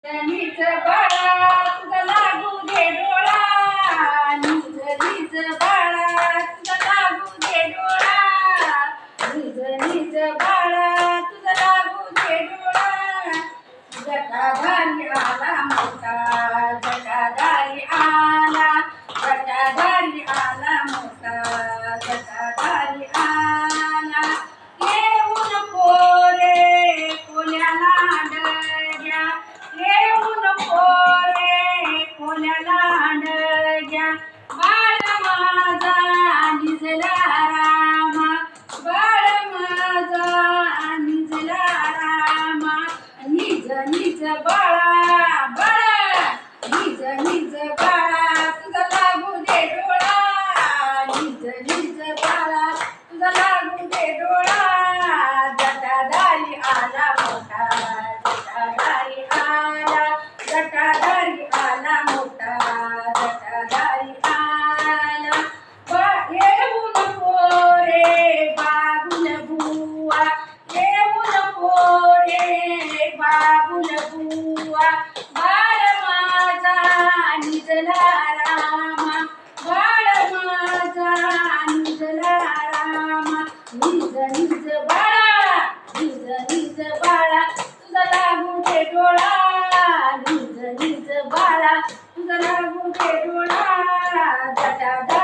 नीच बाळा तुझा लागू दे डोळा, नीच नीच बाळा तुझा लागू दे डोळा, नीच नीच बाळा तुझा लागू दे डोळा. जटाधारी आला मोठा, जटाधारी आला, जटाधारी आला मोठा, जटाधारी आला. येऊ नको रे कोल्याला डग्या, येऊ नको रे कोल्याला डग्या. बाळ माझा निजला रामा, बाळ माझा निजला रामा. निज निज बाळा बाळा, निज निज बाळा तुझा लागू दे डोळा, निज निज बाळा तुझा लागू दे डोळा. जटाधारी आला मोठा, जटाधारी आला, जटाधारी आला मोठा, जटाधारी आला. येऊ नको रे बाबुल बुवा, येऊ नको रे बाबुल बुवा. बाळ माझा निजला रामा, बाळ माझा निजला रामा. निज निज बाळा, निज निज बाळा तुझा लागू दे डोळा, निज निज बाळा तुझा लागू दे डोळा. जटाधारी